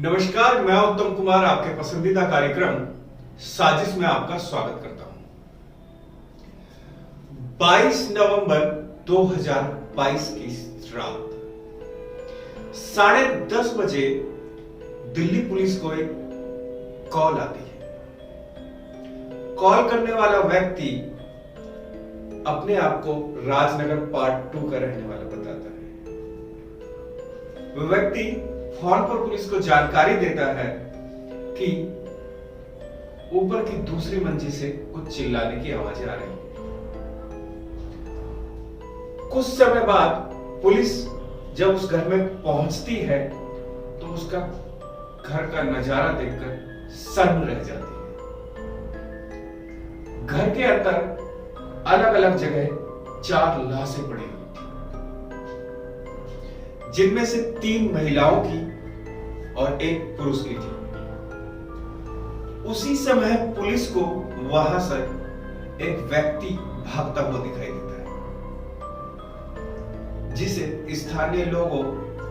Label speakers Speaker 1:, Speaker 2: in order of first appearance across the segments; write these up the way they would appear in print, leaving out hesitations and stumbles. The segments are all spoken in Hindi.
Speaker 1: नमस्कार, मैं उत्तम कुमार आपके पसंदीदा कार्यक्रम साजिश में आपका स्वागत करता हूं। 22 नवंबर 2022 की रात 10:30 बजे दिल्ली पुलिस को एक कॉल आती है। कॉल करने वाला व्यक्ति अपने आप को राजनगर पार्ट 2 का रहने वाला बताता है। वह व्यक्ति फोन पर पुलिस को जानकारी देता है कि ऊपर की दूसरी मंजिल से कुछ चिल्लाने की आवाजें आ रही हैं। कुछ समय बाद पुलिस जब उस घर में पहुंचती है तो उसका घर का नजारा देखकर सन्न रह जाती है। घर के अंदर अलग अलग जगह 4 लाशें पड़ी हुई थी, जिनमें से 3 महिलाओं की और 1 पुरुष की थी। उसी समय पुलिस को वहां से एक व्यक्ति भागता हुआ दिखाई देता है, जिसे स्थानीय लोगों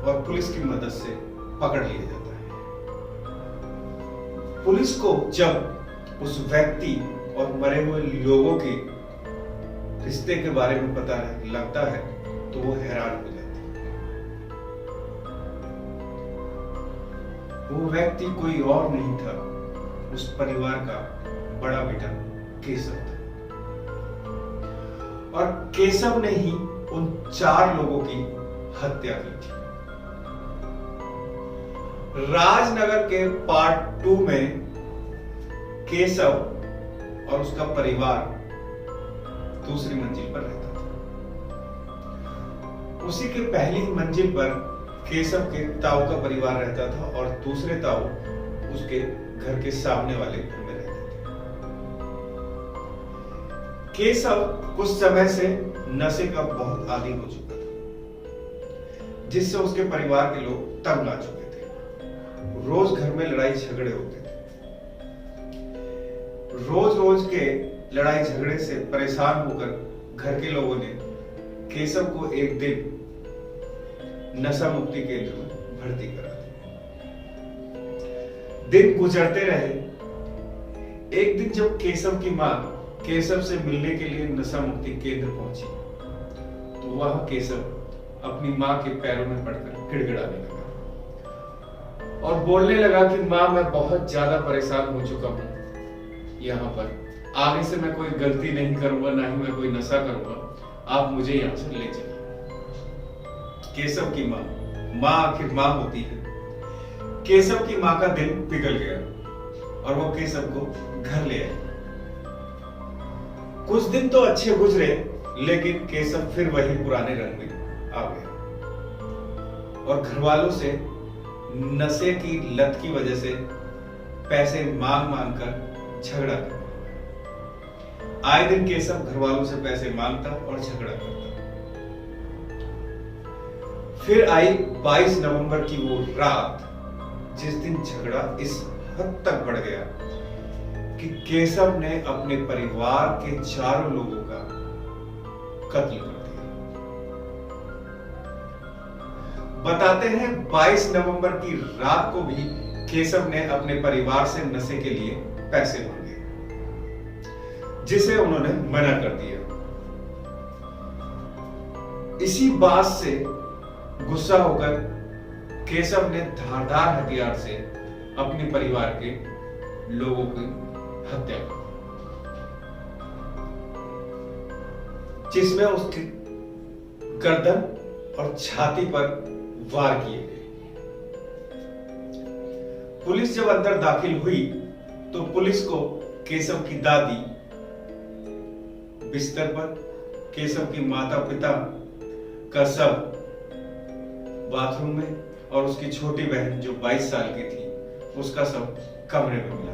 Speaker 1: और पुलिस की मदद से पकड़ लिया जाता है। पुलिस को जब उस व्यक्ति और मरे हुए लोगों के रिश्ते के बारे में पता लगता है तो वो हैरान हो जाता है। वो व्यक्ति कोई और नहीं था, उस परिवार का बड़ा बेटा केशव था। और केशव ने ही उन 4 लोगों की हत्या की थी। राजनगर के पार्ट 2 में केशव और उसका परिवार दूसरी मंजिल पर रहता था। उसी के पहली मंजिल पर केशव के ताऊ का परिवार रहता था और दूसरे ताऊ उसके घर के सामने वाले घर में रहते थे। केशव कुछ समय से नशे का बहुत आदी हो चुका था, जिससे उसके परिवार के लोग तंग आ चुके थे। रोज घर में लड़ाई झगड़े होते थे। रोज के लड़ाई झगड़े से परेशान होकर घर के लोगों ने केशव को एक दिन नशा मुक्ति केंद्र में भर्ती करा दिया। दिन गुजरते रहे। एक दिन जब केशव की मां केशव से मिलने के लिए नशा मुक्ति केंद्र पहुंची तो वह केशव अपनी मां के पैरों में पड़कर गिड़गिड़ाने लगा और बोलने लगा कि मां, मैं बहुत ज्यादा परेशान हो चुका हूं। यहाँ पर आगे से मैं कोई गलती नहीं करूंगा, ना ही मैं कोई नशा करूंगा। आप मुझे यहां से ले चलिए। केशव की मां आखिर मां होती है। केशव की मां का दिल पिघल गया और वो केशव को घर ले आई। कुछ दिन तो अच्छे गुजरे, लेकिन केशव फिर वही पुराने रंग में आ गया और घर वालों से नशे की लत की वजह से पैसे मांग कर झगड़ा करता। आए दिन केशव घर वालों से पैसे मांगता और झगड़ा करता। फिर आई 22 नवंबर की वो रात, जिस दिन झगड़ा इस हद तक बढ़ गया कि केशव ने अपने परिवार के 4 लोगों का कत्ल कर दिया। बताते हैं 22 नवंबर की रात को भी केशव ने अपने परिवार से नशे के लिए पैसे मांगे, जिसे उन्होंने मना कर दिया। इसी बात से गुस्सा होकर केशव ने धारदार हथियार से अपने परिवार के लोगों की हत्या की, जिसमें उसकी गर्दन और छाती पर वार किए गए। पुलिस जब अंदर दाखिल हुई तो पुलिस को केशव की दादी बिस्तर पर, केशव की माता पिता का शव बाथरूम में और उसकी छोटी बहन जो 22 साल की थी उसका शव कमरे में मिला।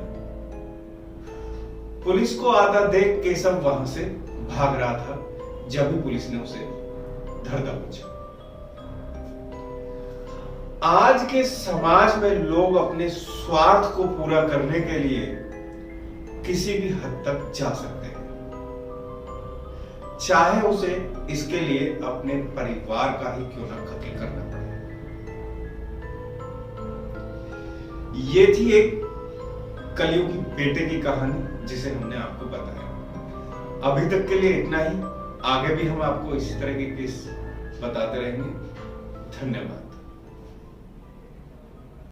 Speaker 1: पुलिस को आता देख केशव वहां से भाग रहा था जब भी पुलिस ने उसे धर दबोचा। आज के समाज में लोग अपने स्वार्थ को पूरा करने के लिए किसी भी हद तक जा सकते हैं, चाहे उसे इसके लिए अपने परिवार का ही क्यों ना कत्ल करना पड़े। ये थी एक कलयुगी बेटे की कहानी जिसे हमने आपको बताया। अभी तक के लिए इतना ही। आगे भी हम आपको इसी तरह के केस बताते रहेंगे। धन्यवाद।